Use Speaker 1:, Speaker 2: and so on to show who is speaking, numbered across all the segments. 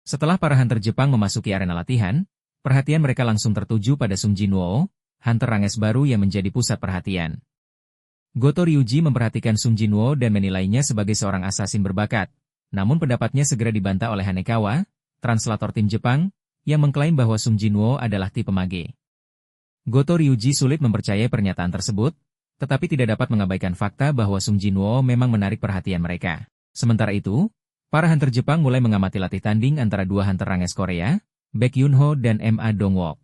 Speaker 1: Setelah para hunter Jepang memasuki arena latihan, perhatian mereka langsung tertuju pada Sung Jinwoo, hunter ranges baru yang menjadi pusat perhatian. Goto Ryuji memperhatikan Sung Jinwoo dan menilainya sebagai seorang asasin berbakat, namun pendapatnya segera dibantah oleh Hanekawa, translator tim Jepang, yang mengklaim bahwa Sung Jinwoo adalah tipe mage. Goto Ryuji sulit mempercayai pernyataan tersebut, tetapi tidak dapat mengabaikan fakta bahwa Sung Jinwoo memang menarik perhatian mereka. Sementara itu, para hunter Jepang mulai mengamati latih tanding antara dua hunter ranges Korea, Baek Yunho dan Ma Dongwook.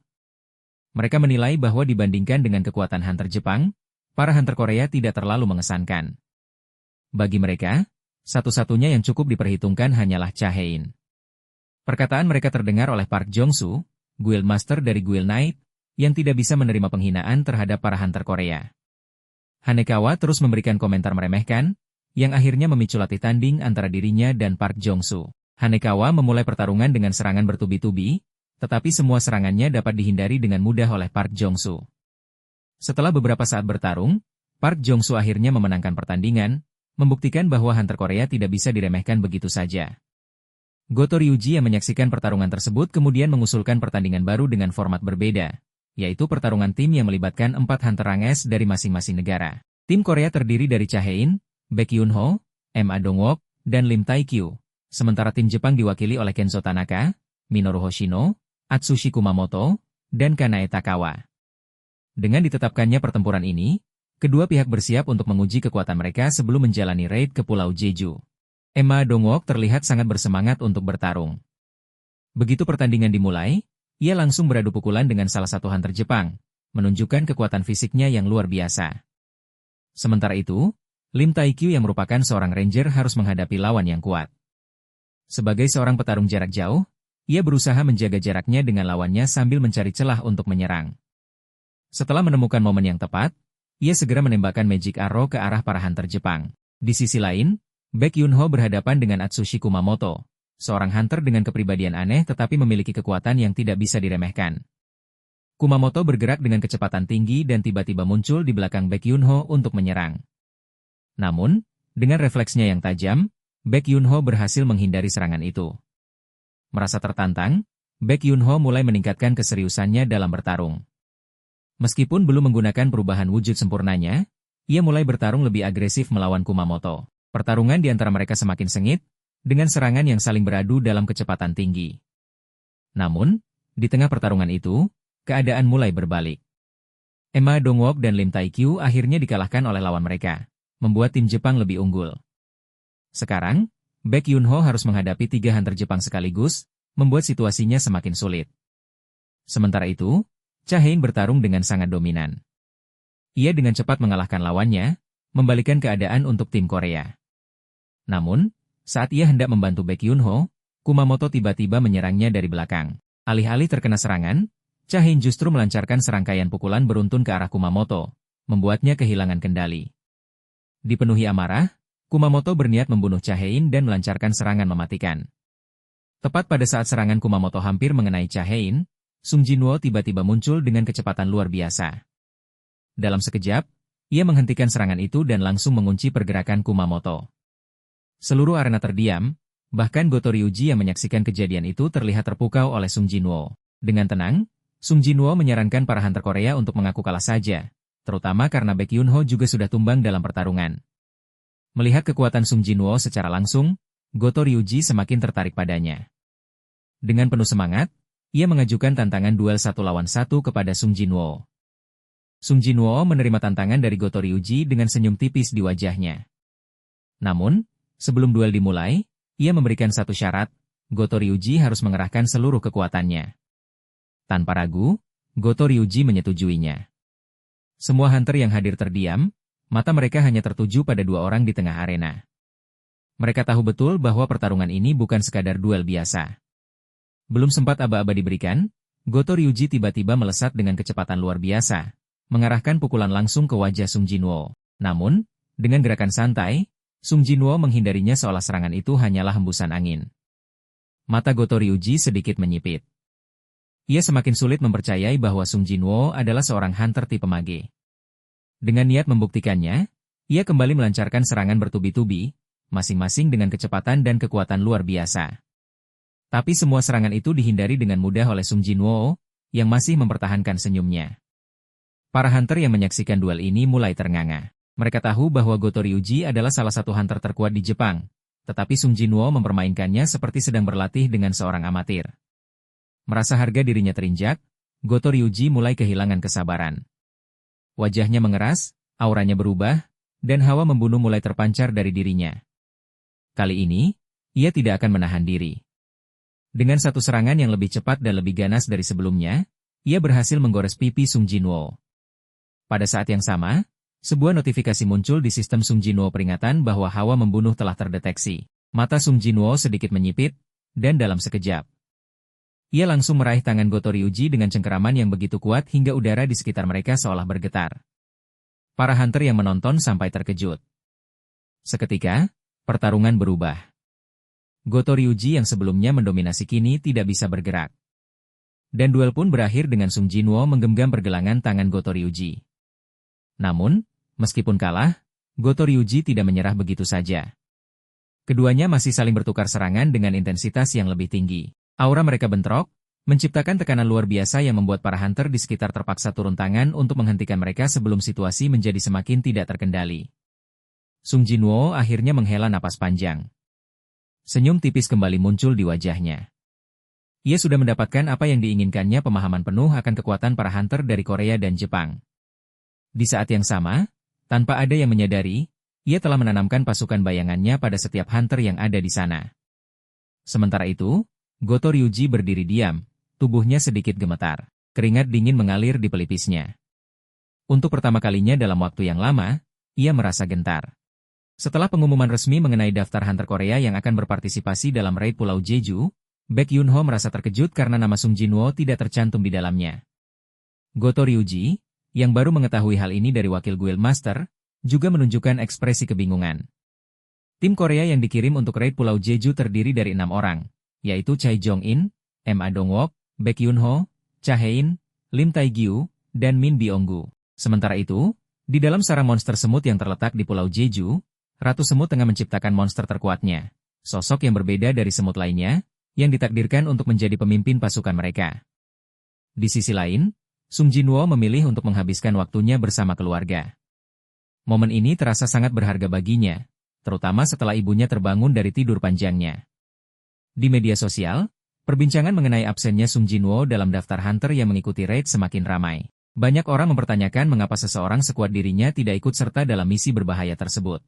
Speaker 1: Mereka menilai bahwa dibandingkan dengan kekuatan hunter Jepang, para hunter Korea tidak terlalu mengesankan. Bagi mereka, satu-satunya yang cukup diperhitungkan hanyalah Cha Hein. Perkataan mereka terdengar oleh Park Jong-soo, Guildmaster dari Guild Knight, yang tidak bisa menerima penghinaan terhadap para hunter Korea. Hanekawa terus memberikan komentar meremehkan, yang akhirnya memicu latih tanding antara dirinya dan Park Jong-soo. Hanekawa memulai pertarungan dengan serangan bertubi-tubi, tetapi semua serangannya dapat dihindari dengan mudah oleh Park Jong-soo. Setelah beberapa saat bertarung, Park Jong-soo akhirnya memenangkan pertandingan, membuktikan bahwa hunter Korea tidak bisa diremehkan begitu saja. Goto Ryuji yang menyaksikan pertarungan tersebut kemudian mengusulkan pertandingan baru dengan format berbeda, yaitu pertarungan tim yang melibatkan 4 hunter ranges dari masing-masing negara. Tim Korea terdiri dari Cha Hein, Baek Yunho, Ma Dongwook, dan Lim Tae-kyu, sementara tim Jepang diwakili oleh Kenzo Tanaka, Minoru Hoshino, Atsushi Kumamoto, dan Kanae Takawa. Dengan ditetapkannya pertempuran ini, kedua pihak bersiap untuk menguji kekuatan mereka sebelum menjalani raid ke Pulau Jeju. Ma Dongwook terlihat sangat bersemangat untuk bertarung. Begitu pertandingan dimulai, ia langsung beradu pukulan dengan salah satu hunter Jepang, menunjukkan kekuatan fisiknya yang luar biasa. Sementara itu, Lim Tae-kyu yang merupakan seorang ranger harus menghadapi lawan yang kuat. Sebagai seorang petarung jarak jauh, ia berusaha menjaga jaraknya dengan lawannya sambil mencari celah untuk menyerang. Setelah menemukan momen yang tepat, ia segera menembakkan magic arrow ke arah para hunter Jepang. Di sisi lain, Baek Yunho berhadapan dengan Atsushi Kumamoto, seorang hunter dengan kepribadian aneh tetapi memiliki kekuatan yang tidak bisa diremehkan. Kumamoto bergerak dengan kecepatan tinggi dan tiba-tiba muncul di belakang Baek Yunho untuk menyerang. Namun, dengan refleksnya yang tajam, Baek Yunho berhasil menghindari serangan itu. Merasa tertantang, Baek Yunho mulai meningkatkan keseriusannya dalam bertarung. Meskipun belum menggunakan perubahan wujud sempurnanya, ia mulai bertarung lebih agresif melawan Kumamoto. Pertarungan di antara mereka semakin sengit, dengan serangan yang saling beradu dalam kecepatan tinggi. Namun, di tengah pertarungan itu, keadaan mulai berbalik. Ma Dongwook dan Lim Tae-kyu akhirnya dikalahkan oleh lawan mereka, membuat tim Jepang lebih unggul. Sekarang, Baek Yunho harus menghadapi 3 hunter Jepang sekaligus, membuat situasinya semakin sulit. Sementara itu, Cha Hein bertarung dengan sangat dominan. Ia dengan cepat mengalahkan lawannya, membalikkan keadaan untuk tim Korea. Namun, saat ia hendak membantu Baek Yunho, Kumamoto tiba-tiba menyerangnya dari belakang. Alih-alih terkena serangan, Cha Hein justru melancarkan serangkaian pukulan beruntun ke arah Kumamoto, membuatnya kehilangan kendali. Dipenuhi amarah, Kumamoto berniat membunuh Cha Hein dan melancarkan serangan mematikan. Tepat pada saat serangan Kumamoto hampir mengenai Cha Hein, Sung Jinwoo tiba-tiba muncul dengan kecepatan luar biasa. Dalam sekejap, ia menghentikan serangan itu dan langsung mengunci pergerakan Kumamoto. Seluruh arena terdiam, bahkan Goto Ryuji yang menyaksikan kejadian itu terlihat terpukau oleh Sung Jinwoo. Dengan tenang, Sung Jinwoo menyarankan para hunter Korea untuk mengaku kalah saja, terutama karena Baek Yunho juga sudah tumbang dalam pertarungan. Melihat kekuatan Sung Jinwoo secara langsung, Goto Ryuji semakin tertarik padanya. Dengan penuh semangat, ia mengajukan tantangan duel 1 lawan 1 kepada Sung Jinwoo. Sung Jinwoo menerima tantangan dari Goto Ryuji dengan senyum tipis di wajahnya. Namun, sebelum duel dimulai, ia memberikan satu syarat, Goto Ryuji harus mengerahkan seluruh kekuatannya. Tanpa ragu, Goto Ryuji menyetujuinya. Semua hunter yang hadir terdiam, mata mereka hanya tertuju pada 2 orang di tengah arena. Mereka tahu betul bahwa pertarungan ini bukan sekadar duel biasa. Belum sempat aba-aba diberikan, Goto Ryuji tiba-tiba melesat dengan kecepatan luar biasa, mengarahkan pukulan langsung ke wajah Sung Jinwoo. Namun, dengan gerakan santai, Sung Jinwoo menghindarinya seolah serangan itu hanyalah hembusan angin. Mata Goto Ryuji sedikit menyipit. Ia semakin sulit mempercayai bahwa Sung Jinwoo adalah seorang hunter tipe mage. Dengan niat membuktikannya, ia kembali melancarkan serangan bertubi-tubi, masing-masing dengan kecepatan dan kekuatan luar biasa. Tapi semua serangan itu dihindari dengan mudah oleh Sung Jinwoo, yang masih mempertahankan senyumnya. Para hunter yang menyaksikan duel ini mulai ternganga. Mereka tahu bahwa Goto Ryuji adalah salah satu hunter terkuat di Jepang, tetapi Sung Jinwoo mempermainkannya seperti sedang berlatih dengan seorang amatir. Merasa harga dirinya terinjak, Goto Ryuji mulai kehilangan kesabaran. Wajahnya mengeras, auranya berubah, dan hawa membunuh mulai terpancar dari dirinya. Kali ini, ia tidak akan menahan diri. Dengan satu serangan yang lebih cepat dan lebih ganas dari sebelumnya, ia berhasil menggores pipi Sung Jinwoo. Pada saat yang sama, sebuah notifikasi muncul di sistem Sung Jinwoo peringatan bahwa hawa membunuh telah terdeteksi. Mata Sung Jinwoo sedikit menyipit, dan dalam sekejap, ia langsung meraih tangan Goto Ryuji dengan cengkeraman yang begitu kuat hingga udara di sekitar mereka seolah bergetar. Para hunter yang menonton sampai terkejut. Seketika, pertarungan berubah. Goto Ryuji yang sebelumnya mendominasi kini tidak bisa bergerak. Dan duel pun berakhir dengan Sung Jinwoo menggenggam pergelangan tangan Goto Ryuji. Namun, meskipun kalah, Goto Ryuji tidak menyerah begitu saja. Keduanya masih saling bertukar serangan dengan intensitas yang lebih tinggi. Aura mereka bentrok, menciptakan tekanan luar biasa yang membuat para hunter di sekitar terpaksa turun tangan untuk menghentikan mereka sebelum situasi menjadi semakin tidak terkendali. Sung Jinwoo akhirnya menghela napas panjang. Senyum tipis kembali muncul di wajahnya. Ia sudah mendapatkan apa yang diinginkannya, pemahaman penuh akan kekuatan para hunter dari Korea dan Jepang. Di saat yang sama, tanpa ada yang menyadari, ia telah menanamkan pasukan bayangannya pada setiap hunter yang ada di sana. Sementara itu, Goto Ryuji berdiri diam, tubuhnya sedikit gemetar. Keringat dingin mengalir di pelipisnya. Untuk pertama kalinya dalam waktu yang lama, ia merasa gentar. Setelah pengumuman resmi mengenai daftar hunter Korea yang akan berpartisipasi dalam raid Pulau Jeju, Baek Yunho merasa terkejut karena nama Sung Jinwoo tidak tercantum di dalamnya. Goto Ryuji, yang baru mengetahui hal ini dari wakil Guild Master, juga menunjukkan ekspresi kebingungan. Tim Korea yang dikirim untuk raid Pulau Jeju terdiri dari 6 orang, yaitu Choi Jong-in, Ma Dong-wook, Baek Yunho, Cha Hae-in, Lim Tae-gyu, dan Min Byung-gu. Sementara itu, di dalam sarang monster semut yang terletak di Pulau Jeju, Ratu Semut tengah menciptakan monster terkuatnya, sosok yang berbeda dari semut lainnya, yang ditakdirkan untuk menjadi pemimpin pasukan mereka. Di sisi lain, Sung Jinwoo memilih untuk menghabiskan waktunya bersama keluarga. Momen ini terasa sangat berharga baginya, terutama setelah ibunya terbangun dari tidur panjangnya. Di media sosial, perbincangan mengenai absennya Sung Jinwoo dalam daftar hunter yang mengikuti raid semakin ramai. Banyak orang mempertanyakan mengapa seseorang sekuat dirinya tidak ikut serta dalam misi berbahaya tersebut.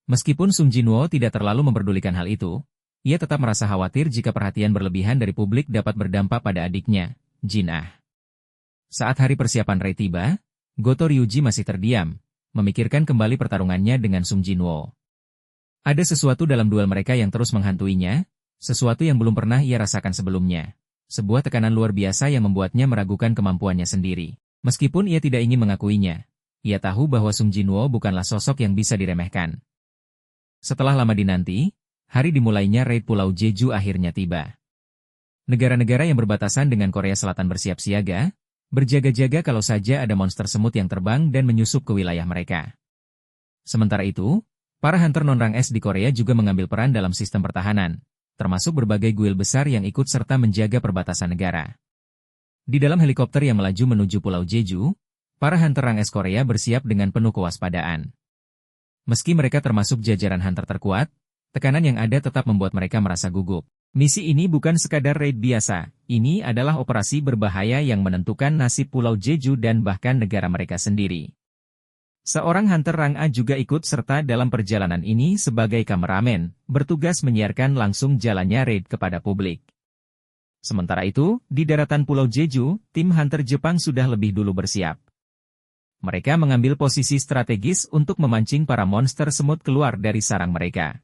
Speaker 1: Meskipun Sung Jinwoo tidak terlalu memperdulikan hal itu, ia tetap merasa khawatir jika perhatian berlebihan dari publik dapat berdampak pada adiknya, Jin Ah. Saat hari persiapan raid tiba, Goto Ryuji masih terdiam, memikirkan kembali pertarungannya dengan Sung Jinwoo. Ada sesuatu dalam duel mereka yang terus menghantuinya, sesuatu yang belum pernah ia rasakan sebelumnya. Sebuah tekanan luar biasa yang membuatnya meragukan kemampuannya sendiri. Meskipun ia tidak ingin mengakuinya, ia tahu bahwa Sung Jinwoo bukanlah sosok yang bisa diremehkan. Setelah lama dinanti, hari dimulainya raid Pulau Jeju akhirnya tiba. Negara-negara yang berbatasan dengan Korea Selatan bersiap siaga, berjaga-jaga kalau saja ada monster semut yang terbang dan menyusup ke wilayah mereka. Sementara itu, para hunter non-rang S di Korea juga mengambil peran dalam sistem pertahanan, termasuk berbagai guild besar yang ikut serta menjaga perbatasan negara. Di dalam helikopter yang melaju menuju Pulau Jeju, para hunter rang S Korea bersiap dengan penuh kewaspadaan. Meski mereka termasuk jajaran hunter terkuat, tekanan yang ada tetap membuat mereka merasa gugup. Misi ini bukan sekadar raid biasa, ini adalah operasi berbahaya yang menentukan nasib Pulau Jeju dan bahkan negara mereka sendiri. Seorang hunter rang A juga ikut serta dalam perjalanan ini sebagai kameramen, bertugas menyiarkan langsung jalannya raid kepada publik. Sementara itu, di daratan Pulau Jeju, tim hunter Jepang sudah lebih dulu bersiap. Mereka mengambil posisi strategis untuk memancing para monster semut keluar dari sarang mereka.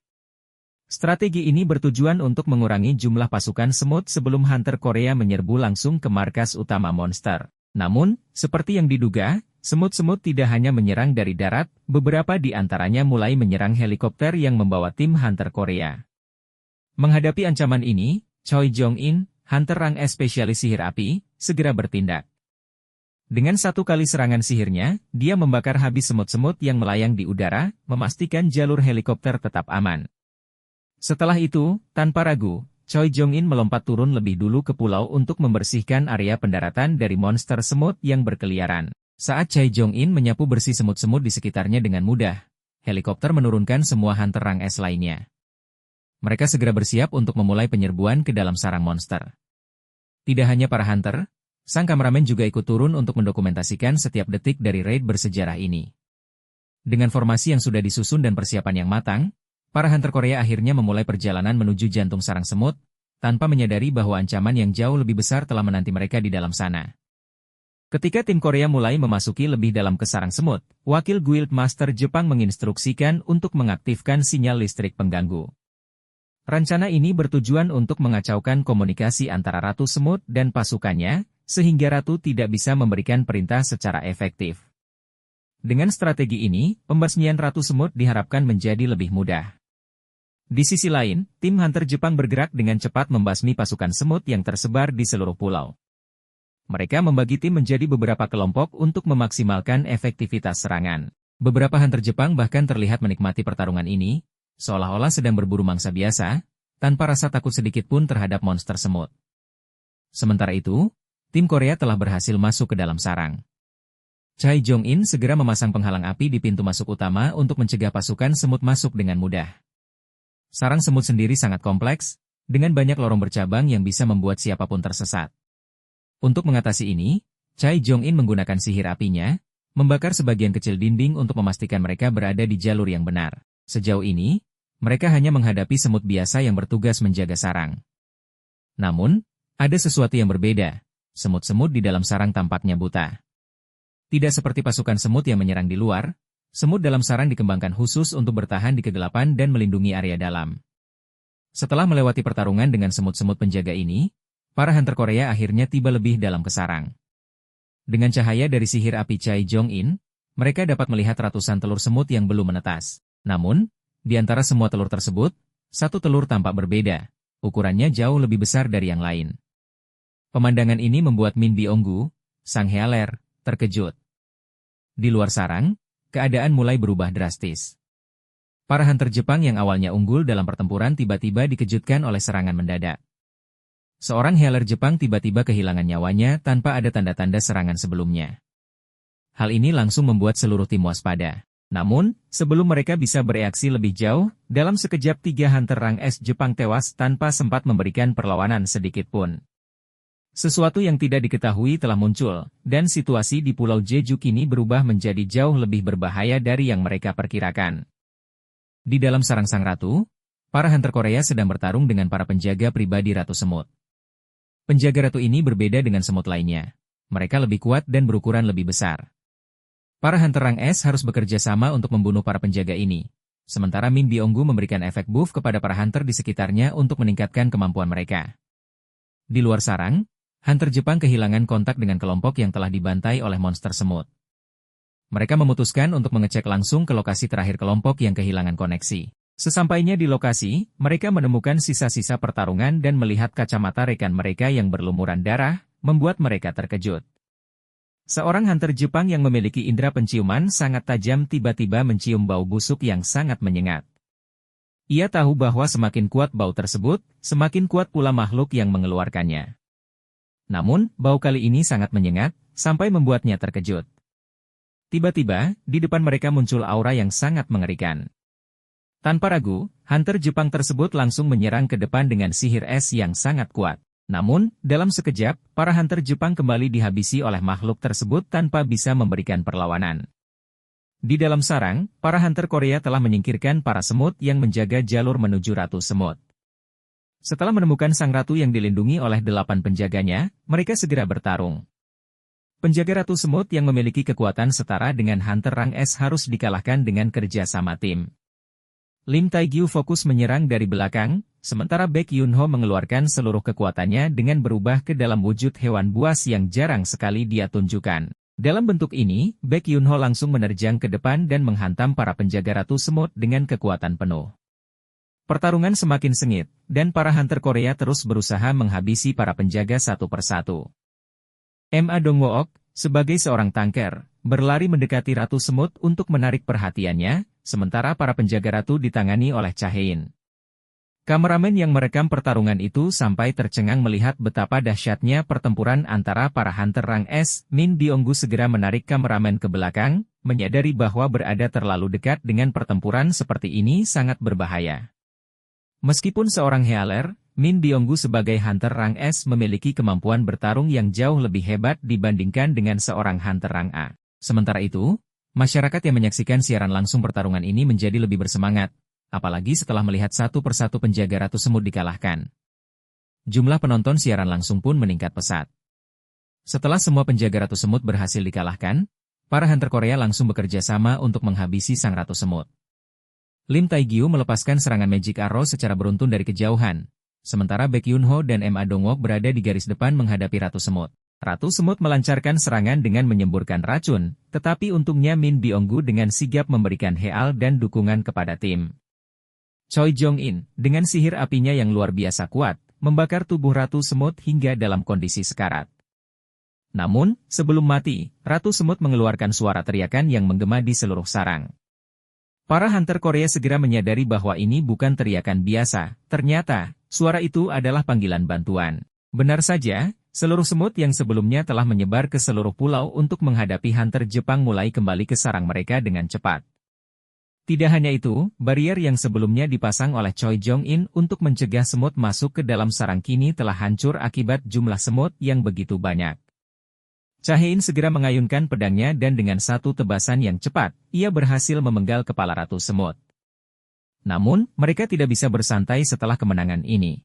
Speaker 1: Strategi ini bertujuan untuk mengurangi jumlah pasukan semut sebelum hunter Korea menyerbu langsung ke markas utama monster. Namun, seperti yang diduga, semut-semut tidak hanya menyerang dari darat, beberapa di antaranya mulai menyerang helikopter yang membawa tim hunter Korea. Menghadapi ancaman ini, Choi Jong-in, hunter rang S spesialis sihir api, segera bertindak. Dengan satu kali serangan sihirnya, dia membakar habis semut-semut yang melayang di udara, memastikan jalur helikopter tetap aman. Setelah itu, tanpa ragu, Choi Jong-in melompat turun lebih dulu ke pulau untuk membersihkan area pendaratan dari monster semut yang berkeliaran. Saat Choi Jong-in menyapu bersih semut-semut di sekitarnya dengan mudah, helikopter menurunkan semua hunter rang S lainnya. Mereka segera bersiap untuk memulai penyerbuan ke dalam sarang monster. Tidak hanya para hunter, sang kameramen juga ikut turun untuk mendokumentasikan setiap detik dari raid bersejarah ini. Dengan formasi yang sudah disusun dan persiapan yang matang, para hunter Korea akhirnya memulai perjalanan menuju jantung sarang semut, tanpa menyadari bahwa ancaman yang jauh lebih besar telah menanti mereka di dalam sana. Ketika tim Korea mulai memasuki lebih dalam ke sarang semut, wakil Guild Master Jepang menginstruksikan untuk mengaktifkan sinyal listrik pengganggu. Rencana ini bertujuan untuk mengacaukan komunikasi antara Ratu Semut dan pasukannya, sehingga Ratu tidak bisa memberikan perintah secara efektif. Dengan strategi ini, pembasmian Ratu Semut diharapkan menjadi lebih mudah. Di sisi lain, tim hunter Jepang bergerak dengan cepat membasmi pasukan semut yang tersebar di seluruh pulau. Mereka membagi tim menjadi beberapa kelompok untuk memaksimalkan efektivitas serangan. Beberapa hunter Jepang bahkan terlihat menikmati pertarungan ini, seolah-olah sedang berburu mangsa biasa, tanpa rasa takut sedikit pun terhadap monster semut. Sementara itu, tim Korea telah berhasil masuk ke dalam sarang. Choi Jong-in segera memasang penghalang api di pintu masuk utama untuk mencegah pasukan semut masuk dengan mudah. Sarang semut sendiri sangat kompleks, dengan banyak lorong bercabang yang bisa membuat siapapun tersesat. Untuk mengatasi ini, Choi Jong-in menggunakan sihir apinya, membakar sebagian kecil dinding untuk memastikan mereka berada di jalur yang benar. Sejauh ini, mereka hanya menghadapi semut biasa yang bertugas menjaga sarang. Namun, ada sesuatu yang berbeda. Semut-semut di dalam sarang tampaknya buta. Tidak seperti pasukan semut yang menyerang di luar, semut dalam sarang dikembangkan khusus untuk bertahan di kegelapan dan melindungi area dalam. Setelah melewati pertarungan dengan semut-semut penjaga ini, para hunter Korea akhirnya tiba lebih dalam ke sarang. Dengan cahaya dari sihir api Choi Jong-in, mereka dapat melihat ratusan telur semut yang belum menetas. Namun, di antara semua telur tersebut, satu telur tampak berbeda. Ukurannya jauh lebih besar dari yang lain. Pemandangan ini membuat Min Byung-gu, sang healer, terkejut. Di luar sarang, keadaan mulai berubah drastis. Para hunter Jepang yang awalnya unggul dalam pertempuran tiba-tiba dikejutkan oleh serangan mendadak. Seorang healer Jepang tiba-tiba kehilangan nyawanya tanpa ada tanda-tanda serangan sebelumnya. Hal ini langsung membuat seluruh tim waspada. Namun, sebelum mereka bisa bereaksi lebih jauh, dalam sekejap 3 hunter rang S Jepang tewas tanpa sempat memberikan perlawanan sedikit pun. Sesuatu yang tidak diketahui telah muncul, dan situasi di Pulau Jeju kini berubah menjadi jauh lebih berbahaya dari yang mereka perkirakan. Di dalam sarang sang ratu, para hunter Korea sedang bertarung dengan para penjaga pribadi Ratu Semut. Penjaga ratu ini berbeda dengan semut lainnya. Mereka lebih kuat dan berukuran lebih besar. Para hunter rang S harus bekerja sama untuk membunuh para penjaga ini. Sementara Min Byung-gu memberikan efek buff kepada para hunter di sekitarnya untuk meningkatkan kemampuan mereka. Di luar sarang, hunter Jepang kehilangan kontak dengan kelompok yang telah dibantai oleh monster semut. Mereka memutuskan untuk mengecek langsung ke lokasi terakhir kelompok yang kehilangan koneksi. Sesampainya di lokasi, mereka menemukan sisa-sisa pertarungan dan melihat kacamata rekan mereka yang berlumuran darah, membuat mereka terkejut. Seorang hunter Jepang yang memiliki indera penciuman sangat tajam tiba-tiba mencium bau busuk yang sangat menyengat. Ia tahu bahwa semakin kuat bau tersebut, semakin kuat pula makhluk yang mengeluarkannya. Namun, bau kali ini sangat menyengat, sampai membuatnya terkejut. Tiba-tiba, di depan mereka muncul aura yang sangat mengerikan. Tanpa ragu, hunter Jepang tersebut langsung menyerang ke depan dengan sihir es yang sangat kuat. Namun, dalam sekejap, para hunter Jepang kembali dihabisi oleh makhluk tersebut tanpa bisa memberikan perlawanan. Di dalam sarang, para hunter Korea telah menyingkirkan para semut yang menjaga jalur menuju Ratu Semut. Setelah menemukan sang ratu yang dilindungi oleh 8 penjaganya, mereka segera bertarung. Penjaga Ratu Semut yang memiliki kekuatan setara dengan hunter rang S harus dikalahkan dengan kerja sama tim. Lim Taegyu fokus menyerang dari belakang, sementara Baek Yunho mengeluarkan seluruh kekuatannya dengan berubah ke dalam wujud hewan buas yang jarang sekali dia tunjukkan. Dalam bentuk ini, Baek Yunho langsung menerjang ke depan dan menghantam para penjaga Ratu Semut dengan kekuatan penuh. Pertarungan semakin sengit, dan para hunter Korea terus berusaha menghabisi para penjaga satu persatu. Ma Dongwook, sebagai seorang tanker, berlari mendekati Ratu Semut untuk menarik perhatiannya, sementara para penjaga ratu ditangani oleh Cha Hein. Kameramen yang merekam pertarungan itu sampai tercengang melihat betapa dahsyatnya pertempuran antara para hunter rang S. Min Byung-gu segera menarik kameramen ke belakang, menyadari bahwa berada terlalu dekat dengan pertempuran seperti ini sangat berbahaya. Meskipun seorang healer, Min Byung-gu sebagai hunter rang S memiliki kemampuan bertarung yang jauh lebih hebat dibandingkan dengan seorang hunter rang A. Sementara itu, masyarakat yang menyaksikan siaran langsung pertarungan ini menjadi lebih bersemangat, apalagi setelah melihat satu persatu penjaga Ratu Semut dikalahkan. Jumlah penonton siaran langsung pun meningkat pesat. Setelah semua penjaga Ratu Semut berhasil dikalahkan, para hunter Korea langsung bekerja sama untuk menghabisi sang Ratu Semut. Lim Tae-gyu melepaskan serangan Magic Arrow secara beruntun dari kejauhan, sementara Baek Yun-ho dan Ma Dong-wook berada di garis depan menghadapi Ratu Semut. Ratu Semut melancarkan serangan dengan menyemburkan racun, tetapi untungnya Min Byung-gu dengan sigap memberikan heal dan dukungan kepada tim. Choi Jong-in, dengan sihir apinya yang luar biasa kuat, membakar tubuh Ratu Semut hingga dalam kondisi sekarat. Namun, sebelum mati, Ratu Semut mengeluarkan suara teriakan yang menggema di seluruh sarang. Para hunter Korea segera menyadari bahwa ini bukan teriakan biasa, ternyata, suara itu adalah panggilan bantuan. Benar saja, seluruh semut yang sebelumnya telah menyebar ke seluruh pulau untuk menghadapi hunter Jepang mulai kembali ke sarang mereka dengan cepat. Tidak hanya itu, barier yang sebelumnya dipasang oleh Choi Jong-in untuk mencegah semut masuk ke dalam sarang kini telah hancur akibat jumlah semut yang begitu banyak. Cha-hein segera mengayunkan pedangnya dan dengan satu tebasan yang cepat, ia berhasil memenggal kepala Ratu Semut. Namun, mereka tidak bisa bersantai setelah kemenangan ini.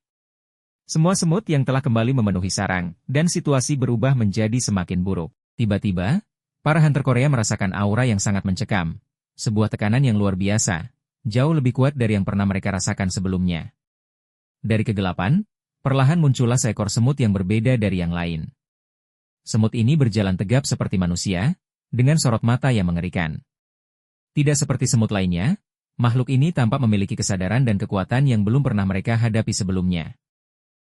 Speaker 1: Semua semut yang telah kembali memenuhi sarang, dan situasi berubah menjadi semakin buruk. Tiba-tiba, para hunter Korea merasakan aura yang sangat mencekam. Sebuah tekanan yang luar biasa, jauh lebih kuat dari yang pernah mereka rasakan sebelumnya. Dari kegelapan, perlahan muncullah seekor semut yang berbeda dari yang lain. Semut ini berjalan tegap seperti manusia, dengan sorot mata yang mengerikan. Tidak seperti semut lainnya, makhluk ini tampak memiliki kesadaran dan kekuatan yang belum pernah mereka hadapi sebelumnya.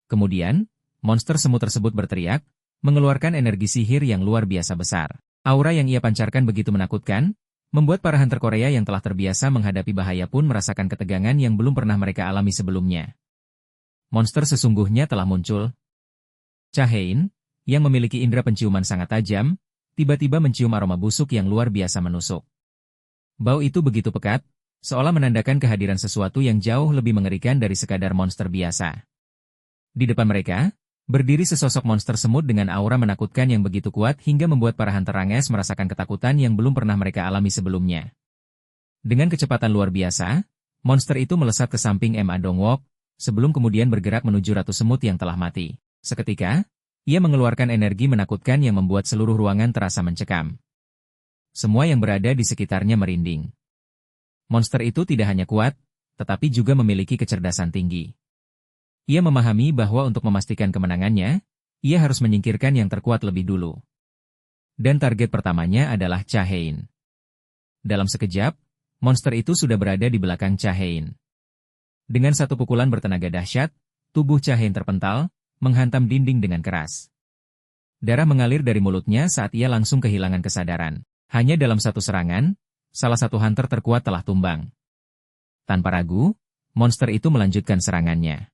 Speaker 1: Kemudian, monster semut tersebut berteriak, mengeluarkan energi sihir yang luar biasa besar. Aura yang ia pancarkan begitu menakutkan, membuat para hunter Korea yang telah terbiasa menghadapi bahaya pun merasakan ketegangan yang belum pernah mereka alami sebelumnya. Monster sesungguhnya telah muncul. Cha-hein, yang memiliki indera penciuman sangat tajam, tiba-tiba mencium aroma busuk yang luar biasa menusuk. Bau itu begitu pekat, seolah menandakan kehadiran sesuatu yang jauh lebih mengerikan dari sekadar monster biasa. Di depan mereka, berdiri sesosok monster semut dengan aura menakutkan yang begitu kuat hingga membuat para hunter ranges merasakan ketakutan yang belum pernah mereka alami sebelumnya. Dengan kecepatan luar biasa, monster itu melesat ke samping Ma Dong-wook, sebelum kemudian bergerak menuju Ratu Semut yang telah mati. Seketika, ia mengeluarkan energi menakutkan yang membuat seluruh ruangan terasa mencekam. Semua yang berada di sekitarnya merinding. Monster itu tidak hanya kuat, tetapi juga memiliki kecerdasan tinggi. Ia memahami bahwa untuk memastikan kemenangannya, ia harus menyingkirkan yang terkuat lebih dulu. Dan target pertamanya adalah Cha-hein. Dalam sekejap, monster itu sudah berada di belakang Cha-hein. Dengan satu pukulan bertenaga dahsyat, tubuh Cha-hein terpental, menghantam dinding dengan keras. Darah mengalir dari mulutnya saat ia langsung kehilangan kesadaran. Hanya dalam satu serangan, salah satu hunter terkuat telah tumbang. Tanpa ragu, monster itu melanjutkan serangannya.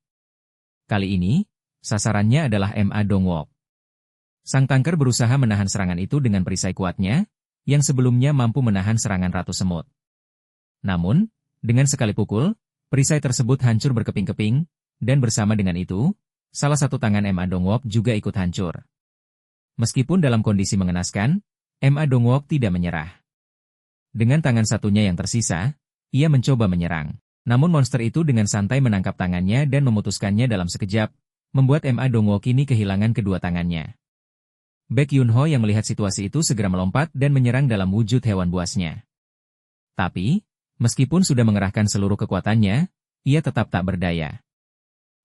Speaker 1: Kali ini, sasarannya adalah Ma Dong-wook. Sang tanker berusaha menahan serangan itu dengan perisai kuatnya, yang sebelumnya mampu menahan serangan Ratu Semut. Namun, dengan sekali pukul, perisai tersebut hancur berkeping-keping, dan bersama dengan itu, salah satu tangan Ma Dong-wook juga ikut hancur. Meskipun dalam kondisi mengenaskan, Ma Dong-wook tidak menyerah. Dengan tangan satunya yang tersisa, ia mencoba menyerang. Namun monster itu dengan santai menangkap tangannya dan memutuskannya dalam sekejap, membuat Ma Dong-wook ini kehilangan kedua tangannya. Baek Yun-ho yang melihat situasi itu segera melompat dan menyerang dalam wujud hewan buasnya. Tapi, meskipun sudah mengerahkan seluruh kekuatannya, ia tetap tak berdaya.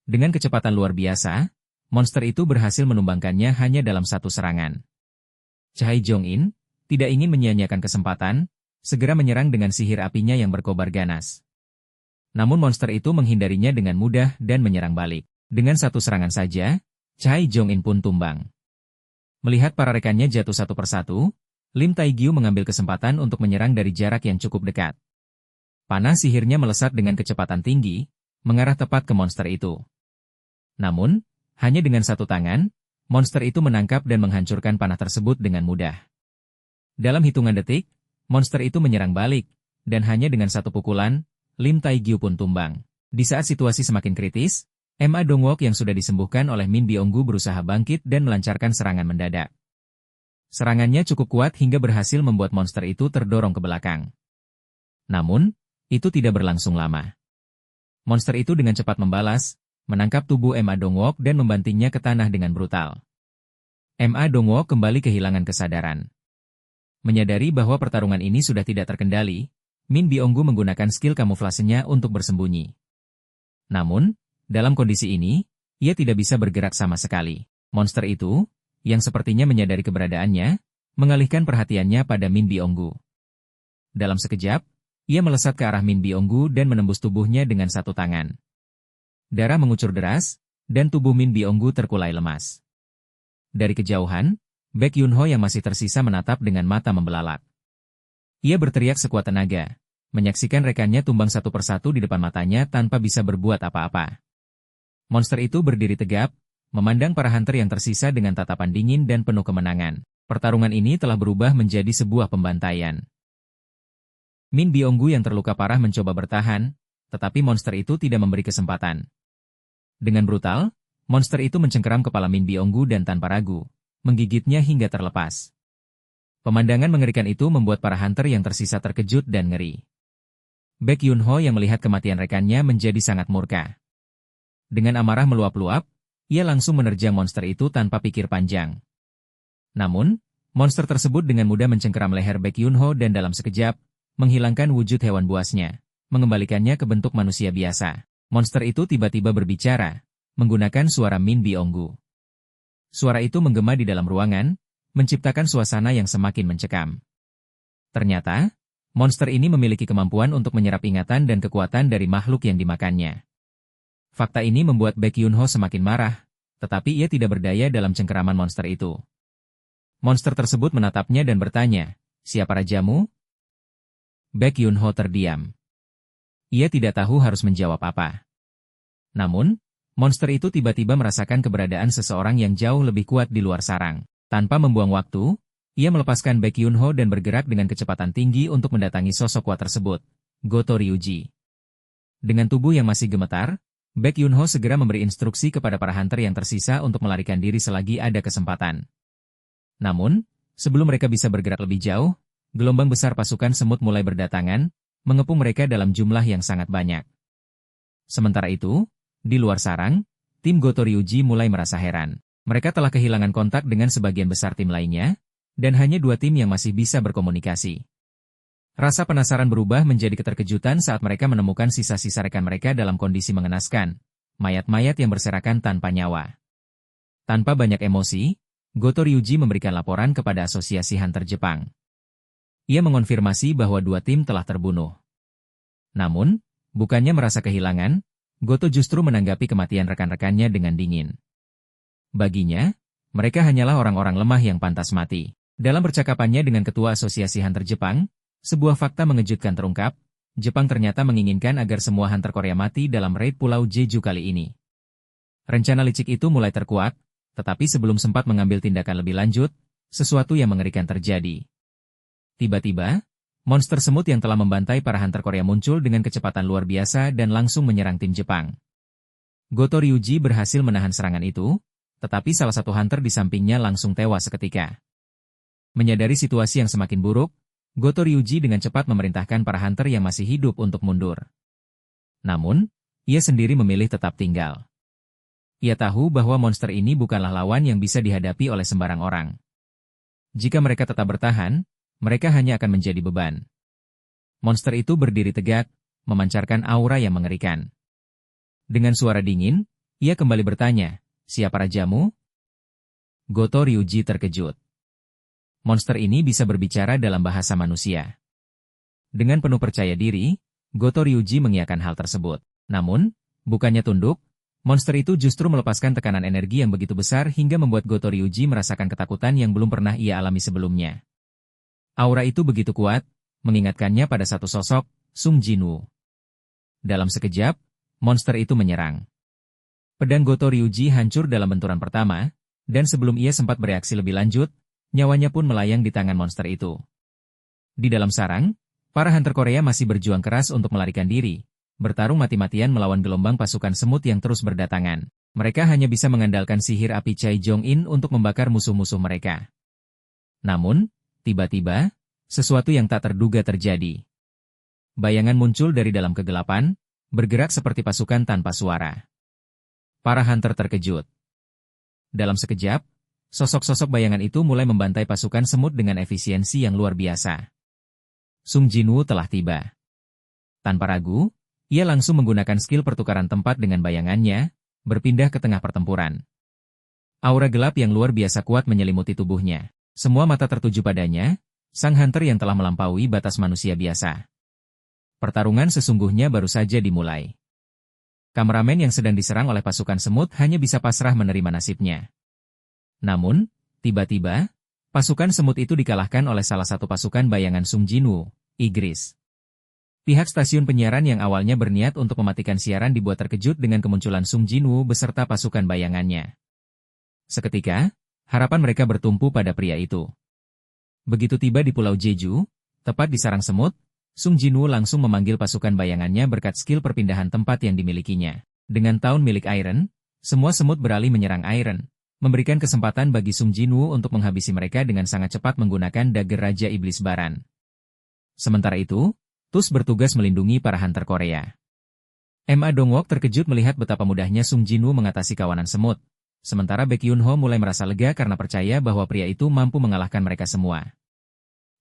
Speaker 1: Dengan kecepatan luar biasa, monster itu berhasil menumbangkannya hanya dalam satu serangan. Choi Jong-in, tidak ingin menyia-nyiakan kesempatan, segera menyerang dengan sihir apinya yang berkobar ganas. Namun monster itu menghindarinya dengan mudah dan menyerang balik. Dengan satu serangan saja, Choi Jong-in pun tumbang. Melihat para rekannya jatuh satu persatu, Lim Tae-gyu mengambil kesempatan untuk menyerang dari jarak yang cukup dekat. Panah sihirnya melesat dengan kecepatan tinggi, mengarah tepat ke monster itu. Namun, hanya dengan satu tangan, monster itu menangkap dan menghancurkan panah tersebut dengan mudah. Dalam hitungan detik, monster itu menyerang balik, dan hanya dengan satu pukulan, Lim Taigyu pun tumbang. Di saat situasi semakin kritis, Ma Dongwook yang sudah disembuhkan oleh Min Byonggu berusaha bangkit dan melancarkan serangan mendadak. Serangannya cukup kuat hingga berhasil membuat monster itu terdorong ke belakang. Namun, itu tidak berlangsung lama. Monster itu dengan cepat membalas, menangkap tubuh Ma Dongwook dan membantingnya ke tanah dengan brutal. Ma Dongwook kembali kehilangan kesadaran. Menyadari bahwa pertarungan ini sudah tidak terkendali, Min Byonggu menggunakan skill kamuflasenya untuk bersembunyi. Namun, dalam kondisi ini, ia tidak bisa bergerak sama sekali. Monster itu, yang sepertinya menyadari keberadaannya, mengalihkan perhatiannya pada Min Byonggu. Dalam sekejap, ia melesat ke arah Min Byonggu dan menembus tubuhnya dengan satu tangan. Darah mengucur deras, dan tubuh Min Byonggu terkulai lemas. Dari kejauhan, Baek Yunho yang masih tersisa menatap dengan mata membelalak. Ia berteriak sekuat tenaga, menyaksikan rekannya tumbang satu persatu di depan matanya tanpa bisa berbuat apa-apa. Monster itu berdiri tegap, memandang para hunter yang tersisa dengan tatapan dingin dan penuh kemenangan. Pertarungan ini telah berubah menjadi sebuah pembantaian. Min Byonggu yang terluka parah mencoba bertahan, tetapi monster itu tidak memberi kesempatan. Dengan brutal, monster itu mencengkeram kepala Min Byonggu dan tanpa ragu, menggigitnya hingga terlepas. Pemandangan mengerikan itu membuat para hunter yang tersisa terkejut dan ngeri. Baek Yunho yang melihat kematian rekannya menjadi sangat murka. Dengan amarah meluap-luap, ia langsung menerjang monster itu tanpa pikir panjang. Namun, monster tersebut dengan mudah mencengkeram leher Baek Yunho dan dalam sekejap, menghilangkan wujud hewan buasnya, mengembalikannya ke bentuk manusia biasa. Monster itu tiba-tiba berbicara, menggunakan suara Min Byonggu. Suara itu menggema di dalam ruangan, menciptakan suasana yang semakin mencekam. Ternyata, monster ini memiliki kemampuan untuk menyerap ingatan dan kekuatan dari makhluk yang dimakannya. Fakta ini membuat Baek Yunho semakin marah, tetapi ia tidak berdaya dalam cengkeraman monster itu. Monster tersebut menatapnya dan bertanya, "Siapa rajamu?" Baek Yunho terdiam. Ia tidak tahu harus menjawab apa. Namun, monster itu tiba-tiba merasakan keberadaan seseorang yang jauh lebih kuat di luar sarang. Tanpa membuang waktu, ia melepaskan Baek Yunho dan bergerak dengan kecepatan tinggi untuk mendatangi sosok kuat tersebut, Goto Ryuji. Dengan tubuh yang masih gemetar, Baek Yunho segera memberi instruksi kepada para hunter yang tersisa untuk melarikan diri selagi ada kesempatan. Namun, sebelum mereka bisa bergerak lebih jauh, gelombang besar pasukan semut mulai berdatangan, mengepung mereka dalam jumlah yang sangat banyak. Sementara itu, di luar sarang, tim Goto Ryuji mulai merasa heran. Mereka telah kehilangan kontak dengan sebagian besar tim lainnya, dan hanya 2 tim yang masih bisa berkomunikasi. Rasa penasaran berubah menjadi keterkejutan saat mereka menemukan sisa-sisa rekan mereka dalam kondisi mengenaskan, mayat-mayat yang berserakan tanpa nyawa. Tanpa banyak emosi, Goto Ryuji memberikan laporan kepada Asosiasi Hunter Jepang. Ia mengonfirmasi bahwa 2 tim telah terbunuh. Namun, bukannya merasa kehilangan, Goto justru menanggapi kematian rekan-rekannya dengan dingin. Baginya, mereka hanyalah orang-orang lemah yang pantas mati. Dalam percakapannya dengan Ketua Asosiasi Hunter Jepang, sebuah fakta mengejutkan terungkap, Jepang ternyata menginginkan agar semua hunter Korea mati dalam raid Pulau Jeju kali ini. Rencana licik itu mulai terkuak, tetapi sebelum sempat mengambil tindakan lebih lanjut, sesuatu yang mengerikan terjadi. Tiba-tiba, monster semut yang telah membantai para hunter Korea muncul dengan kecepatan luar biasa dan langsung menyerang tim Jepang. Goto Ryuji berhasil menahan serangan itu, tetapi salah satu hunter di sampingnya langsung tewas seketika. Menyadari situasi yang semakin buruk, Goto Ryuji dengan cepat memerintahkan para hunter yang masih hidup untuk mundur. Namun, ia sendiri memilih tetap tinggal. Ia tahu bahwa monster ini bukanlah lawan yang bisa dihadapi oleh sembarang orang. Jika mereka tetap bertahan, mereka hanya akan menjadi beban. Monster itu berdiri tegak, memancarkan aura yang mengerikan. Dengan suara dingin, ia kembali bertanya, "Siapa rajamu?" Goto Ryuji terkejut. Monster ini bisa berbicara dalam bahasa manusia. Dengan penuh percaya diri, Goto Ryuji mengiyakan hal tersebut. Namun, bukannya tunduk, monster itu justru melepaskan tekanan energi yang begitu besar hingga membuat Goto Ryuji merasakan ketakutan yang belum pernah ia alami sebelumnya. Aura itu begitu kuat, mengingatkannya pada satu sosok, Sung Jinwoo. Dalam sekejap, monster itu menyerang. Pedang Goto Ryuji hancur dalam benturan pertama, dan sebelum ia sempat bereaksi lebih lanjut, nyawanya pun melayang di tangan monster itu. Di dalam sarang, para hunter Korea masih berjuang keras untuk melarikan diri, bertarung mati-matian melawan gelombang pasukan semut yang terus berdatangan. Mereka hanya bisa mengandalkan sihir api Chai Jong-in untuk membakar musuh-musuh mereka. Namun, tiba-tiba, sesuatu yang tak terduga terjadi. Bayangan muncul dari dalam kegelapan, bergerak seperti pasukan tanpa suara. Para hunter terkejut. Dalam sekejap, sosok-sosok bayangan itu mulai membantai pasukan semut dengan efisiensi yang luar biasa. Sung Jinwoo telah tiba. Tanpa ragu, ia langsung menggunakan skill pertukaran tempat dengan bayangannya, berpindah ke tengah pertempuran. Aura gelap yang luar biasa kuat menyelimuti tubuhnya. Semua mata tertuju padanya, sang hunter yang telah melampaui batas manusia biasa. Pertarungan sesungguhnya baru saja dimulai. Kameramen yang sedang diserang oleh pasukan semut hanya bisa pasrah menerima nasibnya. Namun, tiba-tiba, pasukan semut itu dikalahkan oleh salah satu pasukan bayangan Sung Jinwoo, Igris. Pihak stasiun penyiaran yang awalnya berniat untuk mematikan siaran dibuat terkejut dengan kemunculan Sung Jinwoo beserta pasukan bayangannya. Seketika, harapan mereka bertumpu pada pria itu. Begitu tiba di Pulau Jeju, tepat di sarang semut, Sung Jinwoo langsung memanggil pasukan bayangannya berkat skill perpindahan tempat yang dimilikinya. Dengan tahun milik Iron, semua semut beralih menyerang Iron, memberikan kesempatan bagi Sung Jinwoo untuk menghabisi mereka dengan sangat cepat menggunakan dagger Raja Iblis Baran. Sementara itu, TUS bertugas melindungi para hunter Korea. Ma Dongwook terkejut melihat betapa mudahnya Sung Jinwoo mengatasi kawanan semut, sementara Baek Yun-ho mulai merasa lega karena percaya bahwa pria itu mampu mengalahkan mereka semua.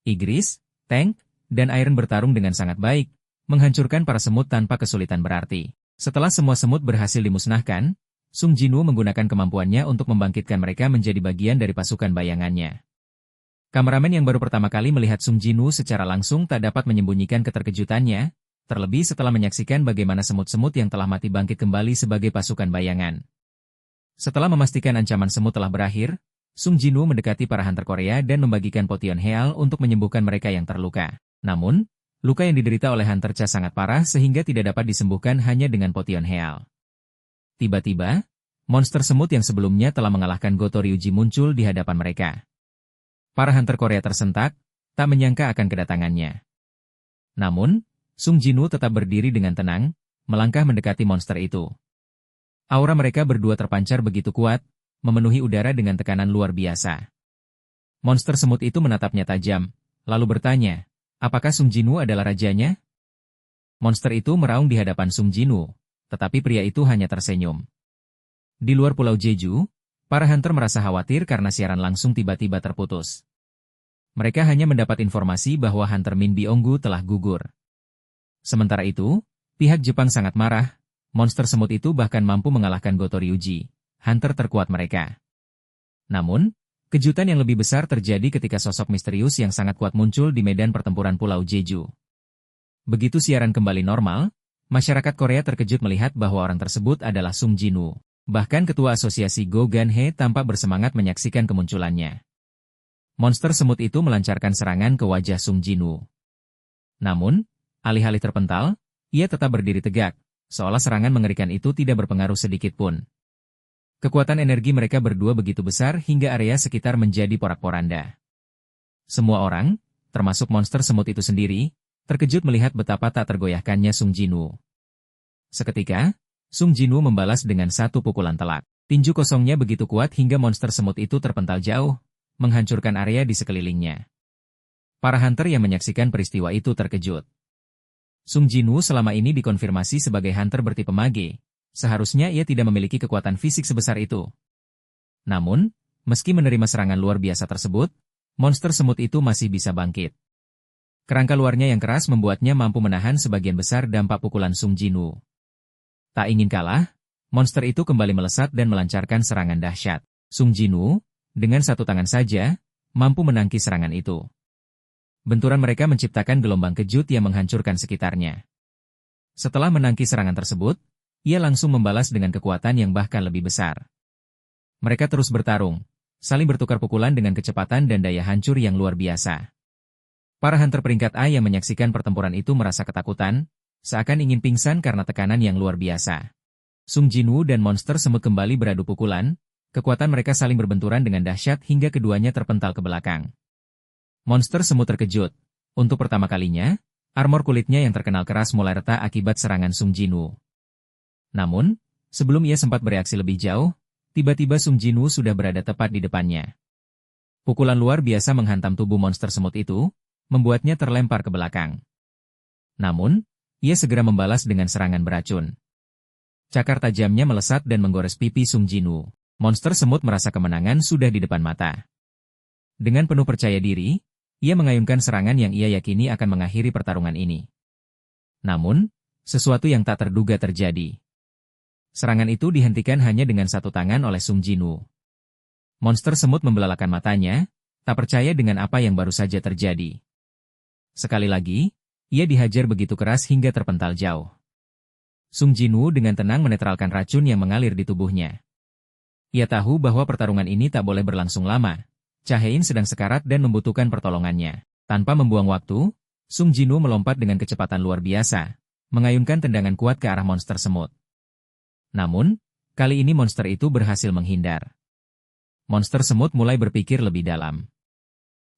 Speaker 1: Igris, Tank, dan Iron bertarung dengan sangat baik, menghancurkan para semut tanpa kesulitan berarti. Setelah semua semut berhasil dimusnahkan, Sung Jinwoo menggunakan kemampuannya untuk membangkitkan mereka menjadi bagian dari pasukan bayangannya. Kameramen yang baru pertama kali melihat Sung Jinwoo secara langsung tak dapat menyembunyikan keterkejutannya, terlebih setelah menyaksikan bagaimana semut-semut yang telah mati bangkit kembali sebagai pasukan bayangan. Setelah memastikan ancaman semut telah berakhir, Sung Jinwoo mendekati para hunter Korea dan membagikan potion heal untuk menyembuhkan mereka yang terluka. Namun, luka yang diderita oleh Hunter Cha sangat parah sehingga tidak dapat disembuhkan hanya dengan potion heal. Tiba-tiba, monster semut yang sebelumnya telah mengalahkan Goto Ryuji muncul di hadapan mereka. Para hunter Korea tersentak, tak menyangka akan kedatangannya. Namun, Sung Jinwoo tetap berdiri dengan tenang, melangkah mendekati monster itu. Aura mereka berdua terpancar begitu kuat, memenuhi udara dengan tekanan luar biasa. Monster semut itu menatapnya tajam, lalu bertanya, apakah Sung Jinwoo adalah rajanya? Monster itu meraung di hadapan Sung Jinwoo, tetapi pria itu hanya tersenyum. Di luar Pulau Jeju, para hunter merasa khawatir karena siaran langsung tiba-tiba terputus. Mereka hanya mendapat informasi bahwa Hunter Min Byung-gu telah gugur. Sementara itu, pihak Jepang sangat marah, monster semut itu bahkan mampu mengalahkan Goto Ryuji, hunter terkuat mereka. Namun, kejutan yang lebih besar terjadi ketika sosok misterius yang sangat kuat muncul di medan pertempuran Pulau Jeju. Begitu siaran kembali normal, masyarakat Korea terkejut melihat bahwa orang tersebut adalah Sung Jinwoo. Bahkan ketua asosiasi Go Gan-hye tampak bersemangat menyaksikan kemunculannya. Monster semut itu melancarkan serangan ke wajah Sung Jinwoo. Namun, alih-alih terpental, ia tetap berdiri tegak, seolah serangan mengerikan itu tidak berpengaruh sedikit pun. Kekuatan energi mereka berdua begitu besar hingga area sekitar menjadi porak-poranda. Semua orang, termasuk monster semut itu sendiri, terkejut melihat betapa tak tergoyahkannya Sung Jinwoo. Seketika, Sung Jinwoo membalas dengan satu pukulan telak. Tinju kosongnya begitu kuat hingga monster semut itu terpental jauh, menghancurkan area di sekelilingnya. Para hunter yang menyaksikan peristiwa itu terkejut. Sung Jinwoo selama ini dikonfirmasi sebagai hunter bertipe mage, seharusnya ia tidak memiliki kekuatan fisik sebesar itu. Namun, meski menerima serangan luar biasa tersebut, monster semut itu masih bisa bangkit. Kerangka luarnya yang keras membuatnya mampu menahan sebagian besar dampak pukulan Sung Jinwoo. Tak ingin kalah, monster itu kembali melesat dan melancarkan serangan dahsyat. Sung Jinwoo, dengan satu tangan saja, mampu menangkis serangan itu. Benturan mereka menciptakan gelombang kejut yang menghancurkan sekitarnya. Setelah menangkis serangan tersebut, ia langsung membalas dengan kekuatan yang bahkan lebih besar. Mereka terus bertarung, saling bertukar pukulan dengan kecepatan dan daya hancur yang luar biasa. Para hunter peringkat A yang menyaksikan pertempuran itu merasa ketakutan, seakan ingin pingsan karena tekanan yang luar biasa. Sung Jinwoo dan monster semut kembali beradu pukulan, kekuatan mereka saling berbenturan dengan dahsyat hingga keduanya terpental ke belakang. Monster semut terkejut. Untuk pertama kalinya, armor kulitnya yang terkenal keras mulai retak akibat serangan Sung Jinwoo. Namun, sebelum ia sempat bereaksi lebih jauh, tiba-tiba Sung Jinwoo sudah berada tepat di depannya. Pukulan luar biasa menghantam tubuh monster semut itu, membuatnya terlempar ke belakang. Namun, ia segera membalas dengan serangan beracun. Cakar tajamnya melesat dan menggores pipi Sung Jinwoo. Monster semut merasa kemenangan sudah di depan mata. Dengan penuh percaya diri, ia mengayunkan serangan yang ia yakini akan mengakhiri pertarungan ini. Namun, sesuatu yang tak terduga terjadi. Serangan itu dihentikan hanya dengan satu tangan oleh Sung Jinwoo. Monster semut membelalakan matanya, tak percaya dengan apa yang baru saja terjadi. Sekali lagi, ia dihajar begitu keras hingga terpental jauh. Sung Jinwoo dengan tenang menetralkan racun yang mengalir di tubuhnya. Ia tahu bahwa pertarungan ini tak boleh berlangsung lama. Cha-hein sedang sekarat dan membutuhkan pertolongannya. Tanpa membuang waktu, Sung Jinwoo melompat dengan kecepatan luar biasa, mengayunkan tendangan kuat ke arah monster semut. Namun, kali ini monster itu berhasil menghindar. Monster semut mulai berpikir lebih dalam.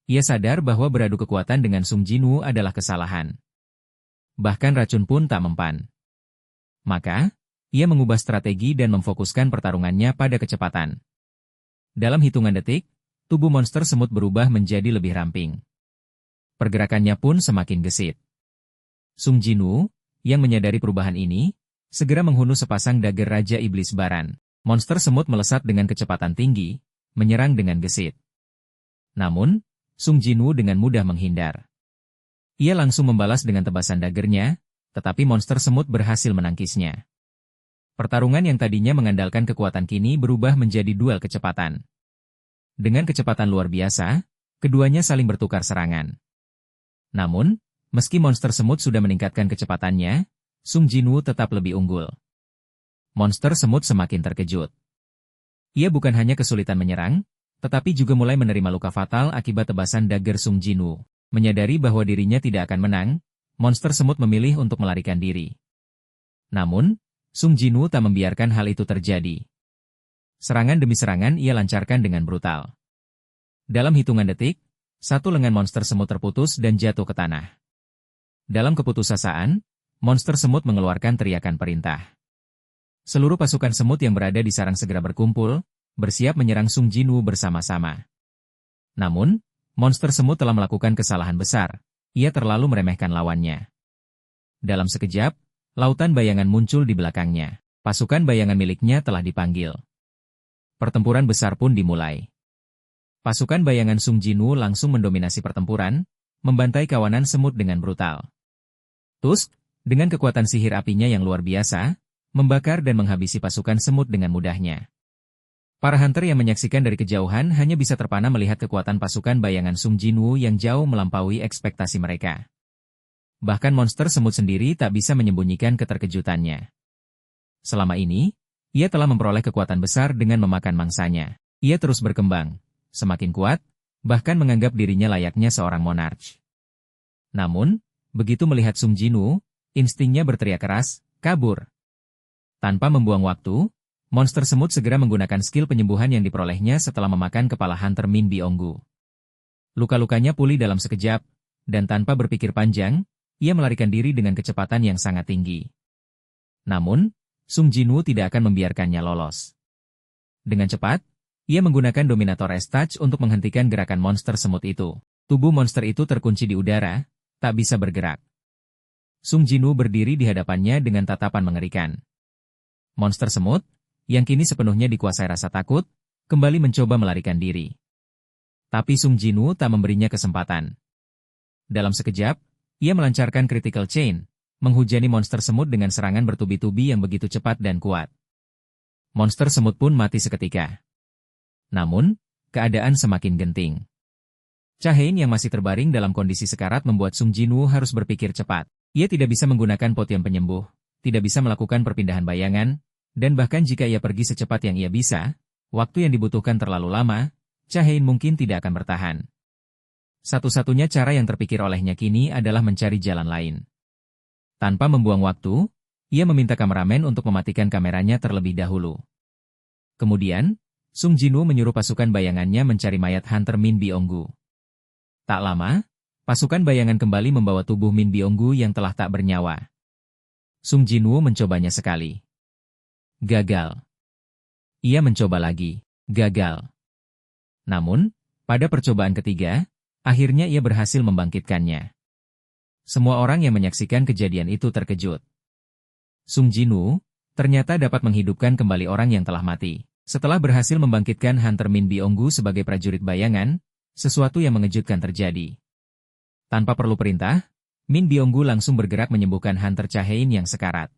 Speaker 1: Ia sadar bahwa beradu kekuatan dengan Sung Jinwoo adalah kesalahan. Bahkan racun pun tak mempan. Maka, ia mengubah strategi dan memfokuskan pertarungannya pada kecepatan. Dalam hitungan detik, tubuh monster semut berubah menjadi lebih ramping. Pergerakannya pun semakin gesit. Sung Jinwoo, yang menyadari perubahan ini, segera menghunus sepasang dagger Raja Iblis Baran. Monster semut melesat dengan kecepatan tinggi, menyerang dengan gesit. Namun, Sung Jinwoo dengan mudah menghindar. Ia langsung membalas dengan tebasan daggernya, tetapi monster semut berhasil menangkisnya. Pertarungan yang tadinya mengandalkan kekuatan kini berubah menjadi duel kecepatan. Dengan kecepatan luar biasa, keduanya saling bertukar serangan. Namun, meski monster semut sudah meningkatkan kecepatannya, Sung Jinwoo tetap lebih unggul. Monster semut semakin terkejut. Ia bukan hanya kesulitan menyerang, tetapi juga mulai menerima luka fatal akibat tebasan dagger Sung Jinwoo. Menyadari bahwa dirinya tidak akan menang, monster semut memilih untuk melarikan diri. Namun, Sung Jinwoo tak membiarkan hal itu terjadi. Serangan demi serangan ia lancarkan dengan brutal. Dalam hitungan detik, satu lengan monster semut terputus dan jatuh ke tanah. Dalam keputusasaan, monster semut mengeluarkan teriakan perintah. Seluruh pasukan semut yang berada di sarang segera berkumpul, bersiap menyerang Sung Jinwoo bersama-sama. Namun, monster semut telah melakukan kesalahan besar. Ia terlalu meremehkan lawannya. Dalam sekejap, lautan bayangan muncul di belakangnya. Pasukan bayangan miliknya telah dipanggil. Pertempuran besar pun dimulai. Pasukan bayangan Sung Jinwoo langsung mendominasi pertempuran, membantai kawanan semut dengan brutal. Tusk, dengan kekuatan sihir apinya yang luar biasa, membakar dan menghabisi pasukan semut dengan mudahnya. Para hunter yang menyaksikan dari kejauhan hanya bisa terpana melihat kekuatan pasukan bayangan Sung Jinwoo yang jauh melampaui ekspektasi mereka. Bahkan monster semut sendiri tak bisa menyembunyikan keterkejutannya. Selama ini, ia telah memperoleh kekuatan besar dengan memakan mangsanya. Ia terus berkembang, semakin kuat, bahkan menganggap dirinya layaknya seorang monarch. Namun, begitu melihat Sung Jinwoo, instingnya berteriak keras, kabur. Tanpa membuang waktu, monster semut segera menggunakan skill penyembuhan yang diperolehnya setelah memakan kepala hunter Min Byung-gu. Luka-lukanya pulih dalam sekejap, dan tanpa berpikir panjang, ia melarikan diri dengan kecepatan yang sangat tinggi. Namun, Sung Jinwoo tidak akan membiarkannya lolos. Dengan cepat, ia menggunakan Dominator S-Touch untuk menghentikan gerakan monster semut itu. Tubuh monster itu terkunci di udara, tak bisa bergerak. Sung Jinwoo berdiri di hadapannya dengan tatapan mengerikan. Monster semut, yang kini sepenuhnya dikuasai rasa takut, kembali mencoba melarikan diri. Tapi Sung Jinwoo tak memberinya kesempatan. Dalam sekejap, ia melancarkan Critical Chain, menghujani monster semut dengan serangan bertubi-tubi yang begitu cepat dan kuat. Monster semut pun mati seketika. Namun, keadaan semakin genting. Cha-hein yang masih terbaring dalam kondisi sekarat membuat Sung Jinwoo harus berpikir cepat. Ia tidak bisa menggunakan potion penyembuh, tidak bisa melakukan perpindahan bayangan, dan bahkan jika ia pergi secepat yang ia bisa, waktu yang dibutuhkan terlalu lama, Cha-hein mungkin tidak akan bertahan. Satu-satunya cara yang terpikir olehnya kini adalah mencari jalan lain. Tanpa membuang waktu, ia meminta kameramen untuk mematikan kameranya terlebih dahulu. Kemudian, Sung Jinwoo menyuruh pasukan bayangannya mencari mayat Hunter Min Byung-gu. Tak lama, pasukan bayangan kembali membawa tubuh Min Byung-gu yang telah tak bernyawa. Sung Jinwoo mencobanya sekali. Gagal. Ia mencoba lagi. Gagal. Namun, pada percobaan ketiga, akhirnya ia berhasil membangkitkannya. Semua orang yang menyaksikan kejadian itu terkejut. Sung Jinwoo ternyata dapat menghidupkan kembali orang yang telah mati. Setelah berhasil membangkitkan Hunter Min Byung-gu sebagai prajurit bayangan, sesuatu yang mengejutkan terjadi. Tanpa perlu perintah, Min Byung-gu langsung bergerak menyembuhkan Hunter Cha-hein yang sekarat.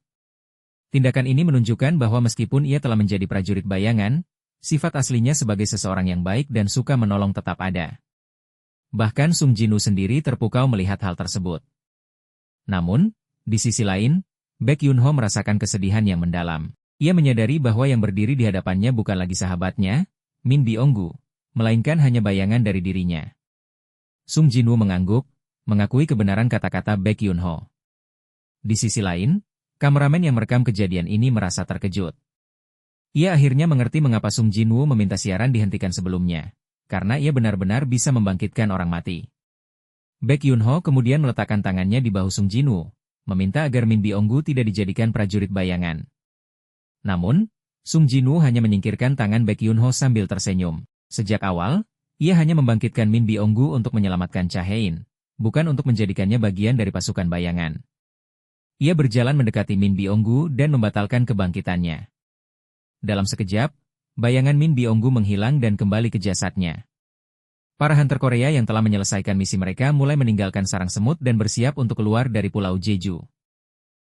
Speaker 1: Tindakan ini menunjukkan bahwa meskipun ia telah menjadi prajurit bayangan, sifat aslinya sebagai seseorang yang baik dan suka menolong tetap ada. Bahkan Sung Jinwoo sendiri terpukau melihat hal tersebut. Namun, di sisi lain, Baek Yun-ho merasakan kesedihan yang mendalam. Ia menyadari bahwa yang berdiri di hadapannya bukan lagi sahabatnya, Min Byung-gu, melainkan hanya bayangan dari dirinya. Sung Jinwoo mengangguk, mengakui kebenaran kata-kata Baek Yun-ho. Di sisi lain, kameramen yang merekam kejadian ini merasa terkejut. Ia akhirnya mengerti mengapa Sung Jinwoo meminta siaran dihentikan sebelumnya, karena ia benar-benar bisa membangkitkan orang mati. Baek Yun-ho kemudian meletakkan tangannya di bahu Sung Jinwoo, meminta agar Min Byung-gu tidak dijadikan prajurit bayangan. Namun, Sung Jinwoo hanya menyingkirkan tangan Baek Yun-ho sambil tersenyum. Sejak awal, ia hanya membangkitkan Min Byung-gu untuk menyelamatkan Cha-hein, bukan untuk menjadikannya bagian dari pasukan bayangan. Ia berjalan mendekati Min Byung-gu dan membatalkan kebangkitannya. Dalam sekejap, bayangan Min Byung-gu menghilang dan kembali ke jasadnya. Para hunter Korea yang telah menyelesaikan misi mereka mulai meninggalkan sarang semut dan bersiap untuk keluar dari Pulau Jeju.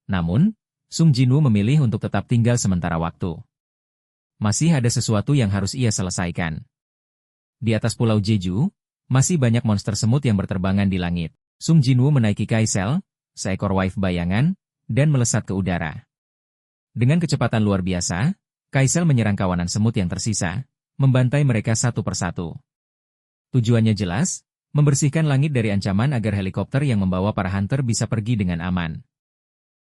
Speaker 1: Namun, Sung Jinwoo memilih untuk tetap tinggal sementara waktu. Masih ada sesuatu yang harus ia selesaikan. Di atas Pulau Jeju, masih banyak monster semut yang berterbangan di langit. Sung Jinwoo menaiki Kaisel, seekor wife bayangan, dan melesat ke udara. Dengan kecepatan luar biasa, Kaisel menyerang kawanan semut yang tersisa, membantai mereka satu persatu. Tujuannya jelas, membersihkan langit dari ancaman agar helikopter yang membawa para hunter bisa pergi dengan aman.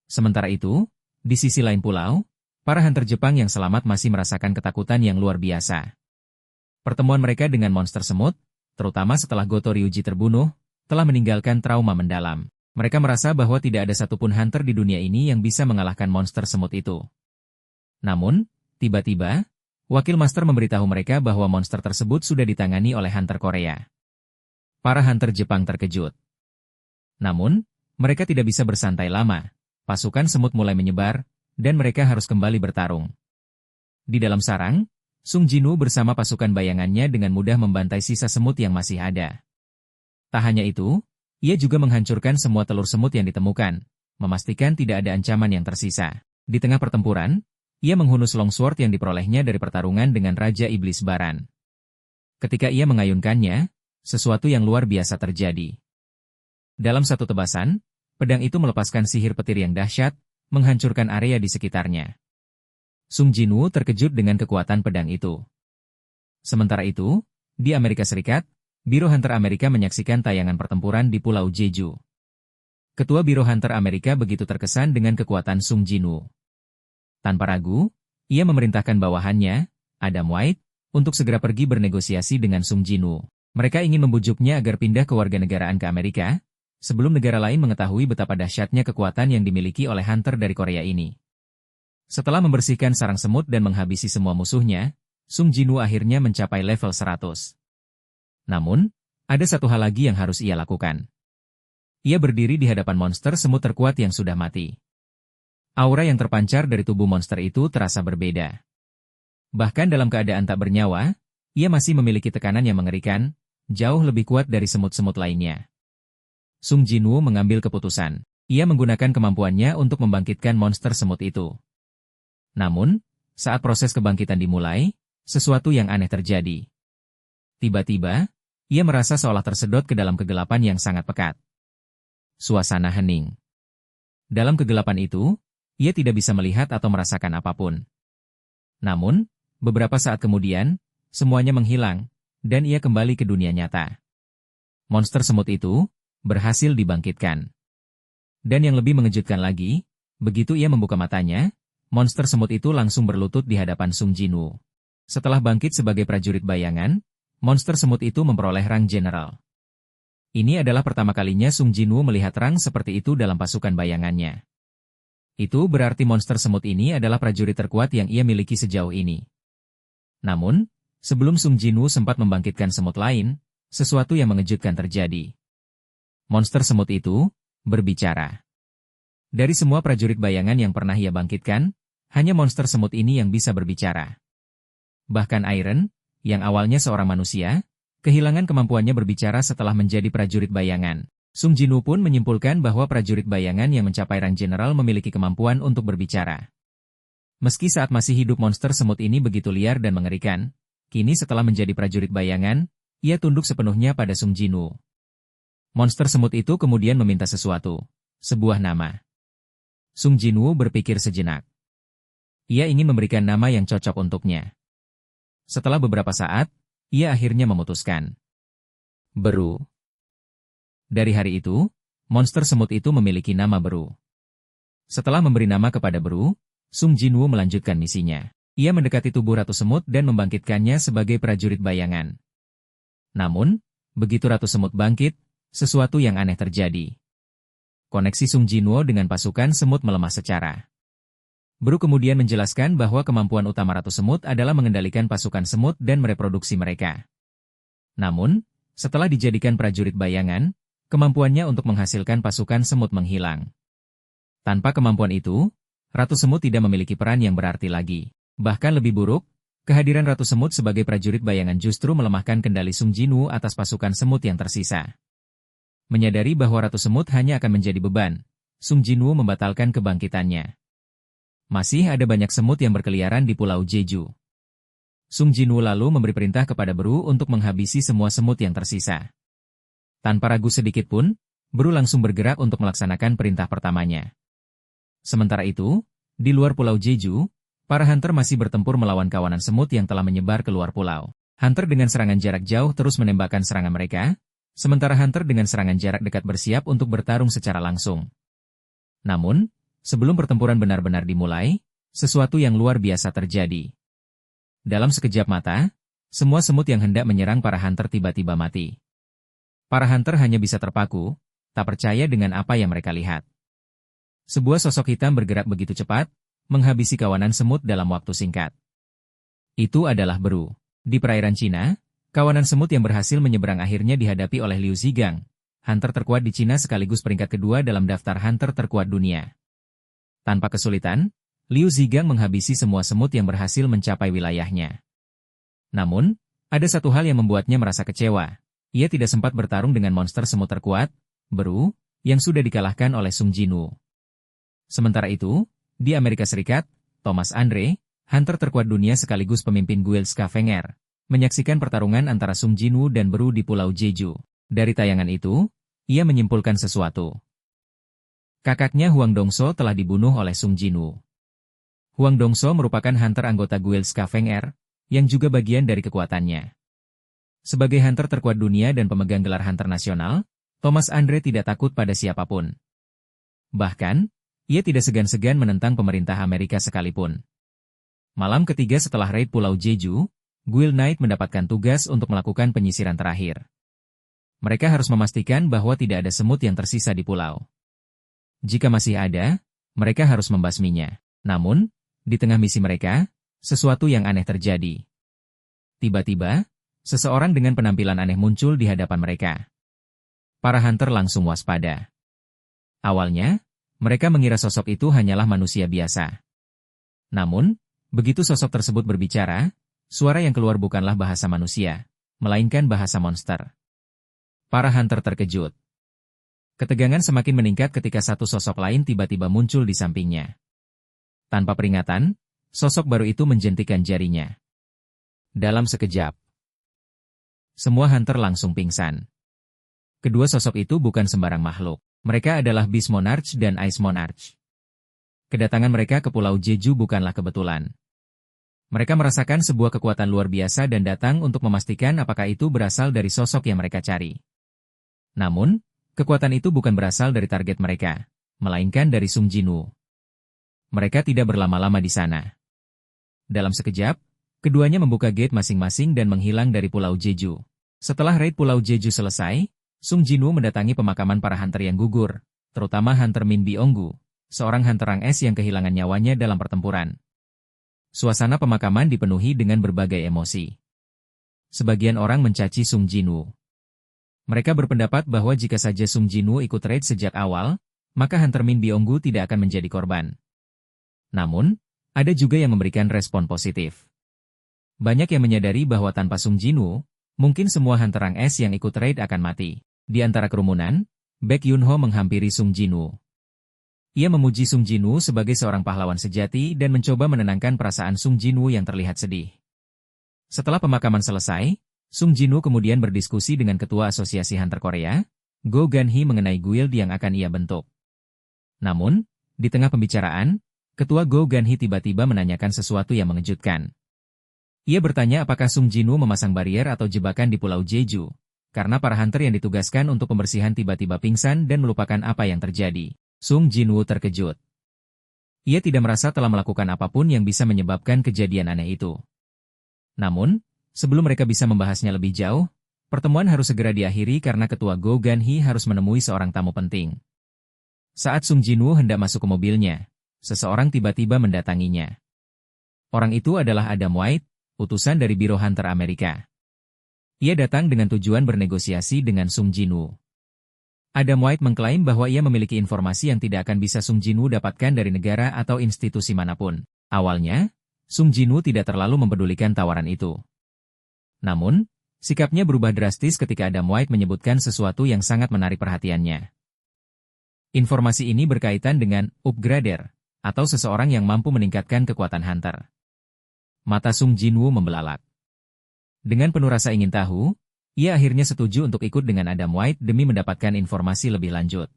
Speaker 1: Sementara itu, di sisi lain pulau, para hunter Jepang yang selamat masih merasakan ketakutan yang luar biasa. Pertemuan mereka dengan monster semut, terutama setelah Goto Ryuji terbunuh, telah meninggalkan trauma mendalam. Mereka merasa bahwa tidak ada satupun hunter di dunia ini yang bisa mengalahkan monster semut itu. Namun, tiba-tiba, wakil master memberitahu mereka bahwa monster tersebut sudah ditangani oleh hunter Korea. Para hunter Jepang terkejut. Namun, mereka tidak bisa bersantai lama. Pasukan semut mulai menyebar, dan mereka harus kembali bertarung. Di dalam sarang, Sung Jinwoo bersama pasukan bayangannya dengan mudah membantai sisa semut yang masih ada. Tak hanya itu, ia juga menghancurkan semua telur semut yang ditemukan, memastikan tidak ada ancaman yang tersisa. Di tengah pertempuran, ia menghunus longsword yang diperolehnya dari pertarungan dengan Raja Iblis Baran. Ketika ia mengayunkannya, sesuatu yang luar biasa terjadi. Dalam satu tebasan, pedang itu melepaskan sihir petir yang dahsyat, menghancurkan area di sekitarnya. Sung Jinwoo terkejut dengan kekuatan pedang itu. Sementara itu, di Amerika Serikat, Biro Hunter Amerika menyaksikan tayangan pertempuran di Pulau Jeju. Ketua Biro Hunter Amerika begitu terkesan dengan kekuatan Sung Jinwoo. Tanpa ragu, ia memerintahkan bawahannya, Adam White, untuk segera pergi bernegosiasi dengan Sung Jinwoo. Mereka ingin membujuknya agar pindah kewarganegaraan ke Amerika, sebelum negara lain mengetahui betapa dahsyatnya kekuatan yang dimiliki oleh hunter dari Korea ini. Setelah membersihkan sarang semut dan menghabisi semua musuhnya, Sung Jinwoo akhirnya mencapai level 100. Namun, ada satu hal lagi yang harus ia lakukan. Ia berdiri di hadapan monster semut terkuat yang sudah mati. Aura yang terpancar dari tubuh monster itu terasa berbeda. Bahkan dalam keadaan tak bernyawa, ia masih memiliki tekanan yang mengerikan, jauh lebih kuat dari semut-semut lainnya. Sung Jinwoo mengambil keputusan. Ia menggunakan kemampuannya untuk membangkitkan monster semut itu. Namun, saat proses kebangkitan dimulai, sesuatu yang aneh terjadi. Tiba-tiba, ia merasa seolah tersedot ke dalam kegelapan yang sangat pekat. Suasana hening. Dalam kegelapan itu, ia tidak bisa melihat atau merasakan apapun. Namun, beberapa saat kemudian, semuanya menghilang, dan ia kembali ke dunia nyata. Monster semut itu berhasil dibangkitkan. Dan yang lebih mengejutkan lagi, begitu ia membuka matanya, monster semut itu langsung berlutut di hadapan Sung Jinwoo. Setelah bangkit sebagai prajurit bayangan, monster semut itu memperoleh rang jenderal. Ini adalah pertama kalinya Sung Jinwoo melihat rang seperti itu dalam pasukan bayangannya. Itu berarti monster semut ini adalah prajurit terkuat yang ia miliki sejauh ini. Namun, sebelum Sung Jinwoo sempat membangkitkan semut lain, sesuatu yang mengejutkan terjadi. Monster semut itu berbicara. Dari semua prajurit bayangan yang pernah ia bangkitkan, hanya monster semut ini yang bisa berbicara. Bahkan Iron, yang awalnya seorang manusia, kehilangan kemampuannya berbicara setelah menjadi prajurit bayangan. Sung Jinwoo pun menyimpulkan bahwa prajurit bayangan yang mencapai rang jenderal memiliki kemampuan untuk berbicara. Meski saat masih hidup monster semut ini begitu liar dan mengerikan, kini setelah menjadi prajurit bayangan, ia tunduk sepenuhnya pada Sung Jinwoo. Monster semut itu kemudian meminta sesuatu, sebuah nama. Sung Jinwoo berpikir sejenak. Ia ingin memberikan nama yang cocok untuknya. Setelah beberapa saat, ia akhirnya memutuskan. Beru. Dari hari itu, monster semut itu memiliki nama Beru. Setelah memberi nama kepada Beru, Sung Jinwoo melanjutkan misinya. Ia mendekati tubuh Ratu Semut dan membangkitkannya sebagai prajurit bayangan. Namun, begitu Ratu Semut bangkit, sesuatu yang aneh terjadi. Koneksi Sung Jinwoo dengan pasukan semut melemah secara. Beru kemudian menjelaskan bahwa kemampuan utama Ratu Semut adalah mengendalikan pasukan semut dan mereproduksi mereka. Namun, setelah dijadikan prajurit bayangan, kemampuannya untuk menghasilkan pasukan semut menghilang. Tanpa kemampuan itu, Ratu Semut tidak memiliki peran yang berarti lagi. Bahkan lebih buruk, kehadiran Ratu Semut sebagai prajurit bayangan justru melemahkan kendali Sung Jinwoo atas pasukan semut yang tersisa. Menyadari bahwa Ratu Semut hanya akan menjadi beban, Sung Jinwoo membatalkan kebangkitannya. Masih ada banyak semut yang berkeliaran di Pulau Jeju. Sung Jinwoo lalu memberi perintah kepada Beru untuk menghabisi semua semut yang tersisa. Tanpa ragu sedikit pun, Beru langsung bergerak untuk melaksanakan perintah pertamanya. Sementara itu, di luar Pulau Jeju, para hunter masih bertempur melawan kawanan semut yang telah menyebar ke luar pulau. Hunter dengan serangan jarak jauh terus menembakkan serangan mereka, sementara hunter dengan serangan jarak dekat bersiap untuk bertarung secara langsung. Namun, sebelum pertempuran benar-benar dimulai, sesuatu yang luar biasa terjadi. Dalam sekejap mata, semua semut yang hendak menyerang para hunter tiba-tiba mati. Para hunter hanya bisa terpaku, tak percaya dengan apa yang mereka lihat. Sebuah sosok hitam bergerak begitu cepat, menghabisi kawanan semut dalam waktu singkat. Itu adalah Beru. Di perairan Cina, kawanan semut yang berhasil menyeberang akhirnya dihadapi oleh Liu Zigang, hunter terkuat di Cina sekaligus peringkat kedua dalam daftar hunter terkuat dunia. Tanpa kesulitan, Liu Zigang menghabisi semua semut yang berhasil mencapai wilayahnya. Namun, ada satu hal yang membuatnya merasa kecewa. Ia tidak sempat bertarung dengan monster semut terkuat, Beru, yang sudah dikalahkan oleh Sung Jinwoo. Sementara itu, di Amerika Serikat, Thomas Andre, hunter terkuat dunia sekaligus pemimpin guild Scavenger, menyaksikan pertarungan antara Sung Jinwoo dan Beru di Pulau Jeju. Dari tayangan itu, ia menyimpulkan sesuatu. Kakaknya Huang Dongso telah dibunuh oleh Sung Jinwoo. Huang Dongso merupakan hunter anggota guild Scavenger, yang juga bagian dari kekuatannya. Sebagai hunter terkuat dunia dan pemegang gelar hunter nasional, Thomas Andre tidak takut pada siapapun. Bahkan, ia tidak segan-segan menentang pemerintah Amerika sekalipun. Malam ketiga setelah raid Pulau Jeju, Guild Knight mendapatkan tugas untuk melakukan penyisiran terakhir. Mereka harus memastikan bahwa tidak ada semut yang tersisa di pulau. Jika masih ada, mereka harus membasminya. Namun, di tengah misi mereka, sesuatu yang aneh terjadi. Tiba-tiba, seseorang dengan penampilan aneh muncul di hadapan mereka. Para hunter langsung waspada. Awalnya, mereka mengira sosok itu hanyalah manusia biasa. Namun, begitu sosok tersebut berbicara, suara yang keluar bukanlah bahasa manusia, melainkan bahasa monster. Para hunter terkejut. Ketegangan semakin meningkat ketika satu sosok lain tiba-tiba muncul di sampingnya. Tanpa peringatan, sosok baru itu menjentikan jarinya. Dalam sekejap, semua hunter langsung pingsan. Kedua sosok itu bukan sembarang makhluk. Mereka adalah Beast Monarch dan Ice Monarch. Kedatangan mereka ke Pulau Jeju bukanlah kebetulan. Mereka merasakan sebuah kekuatan luar biasa dan datang untuk memastikan apakah itu berasal dari sosok yang mereka cari. Namun, kekuatan itu bukan berasal dari target mereka, melainkan dari Sung Jinwoo. Mereka tidak berlama-lama di sana. Dalam sekejap, keduanya membuka gate masing-masing dan menghilang dari Pulau Jeju. Setelah raid Pulau Jeju selesai, Sung Jinwoo mendatangi pemakaman para hunter yang gugur, terutama Hunter Min Byung-gu, seorang hunter rang S yang kehilangan nyawanya dalam pertempuran. Suasana pemakaman dipenuhi dengan berbagai emosi. Sebagian orang mencaci Sung Jinwoo. Mereka berpendapat bahwa jika saja Sung Jinwoo ikut raid sejak awal, maka Hunter Min Byung-gu tidak akan menjadi korban. Namun, ada juga yang memberikan respon positif. Banyak yang menyadari bahwa tanpa Sung Jinwoo, mungkin semua hunter rang S yang ikut raid akan mati. Di antara kerumunan, Baek Yun-ho menghampiri Sung Jinwoo. Ia memuji Sung Jinwoo sebagai seorang pahlawan sejati dan mencoba menenangkan perasaan Sung Jinwoo yang terlihat sedih. Setelah pemakaman selesai, Sung Jinwoo kemudian berdiskusi dengan Ketua Asosiasi Hunter Korea, Go Gan-hee mengenai guild yang akan ia bentuk. Namun, di tengah pembicaraan, Ketua Go Gan-hee tiba-tiba menanyakan sesuatu yang mengejutkan. Ia bertanya apakah Sung Jinwoo memasang barier atau jebakan di Pulau Jeju, karena para hunter yang ditugaskan untuk pembersihan tiba-tiba pingsan dan melupakan apa yang terjadi. Sung Jinwoo terkejut. Ia tidak merasa telah melakukan apapun yang bisa menyebabkan kejadian aneh itu. Namun, sebelum mereka bisa membahasnya lebih jauh, pertemuan harus segera diakhiri karena Ketua Go Gan-hee harus menemui seorang tamu penting. Saat Sung Jinwoo hendak masuk ke mobilnya, seseorang tiba-tiba mendatanginya. Orang itu adalah Adam White, utusan dari Biro Hunter Amerika. Ia datang dengan tujuan bernegosiasi dengan Sung Jinwoo. Adam White mengklaim bahwa ia memiliki informasi yang tidak akan bisa Sung Jinwoo dapatkan dari negara atau institusi manapun. Awalnya, Sung Jinwoo tidak terlalu mempedulikan tawaran itu. Namun, sikapnya berubah drastis ketika Adam White menyebutkan sesuatu yang sangat menarik perhatiannya. Informasi ini berkaitan dengan upgrader, atau seseorang yang mampu meningkatkan kekuatan hunter. Mata Sung Jinwoo membelalak. Dengan penuh rasa ingin tahu, ia akhirnya setuju untuk ikut dengan Adam White demi mendapatkan informasi lebih lanjut.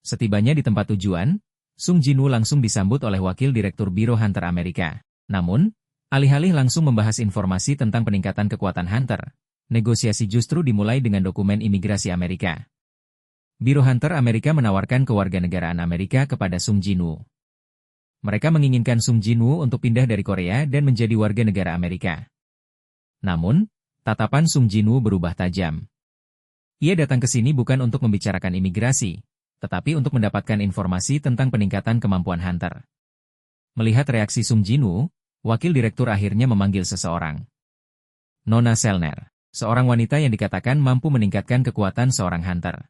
Speaker 1: Setibanya di tempat tujuan, Sung Jinwoo langsung disambut oleh Wakil Direktur Biro Hunter Amerika. Namun, alih-alih langsung membahas informasi tentang peningkatan kekuatan hunter, negosiasi justru dimulai dengan dokumen imigrasi Amerika. Biro Hunter Amerika menawarkan kewarganegaraan Amerika kepada Sung Jinwoo. Mereka menginginkan Sung Jinwoo untuk pindah dari Korea dan menjadi warga negara Amerika. Namun, tatapan Sung Jinwoo berubah tajam. Ia datang ke sini bukan untuk membicarakan imigrasi, tetapi untuk mendapatkan informasi tentang peningkatan kemampuan hunter. Melihat reaksi Sung Jinwoo, wakil direktur akhirnya memanggil seseorang. Nona Selner, seorang wanita yang dikatakan mampu meningkatkan kekuatan seorang hunter.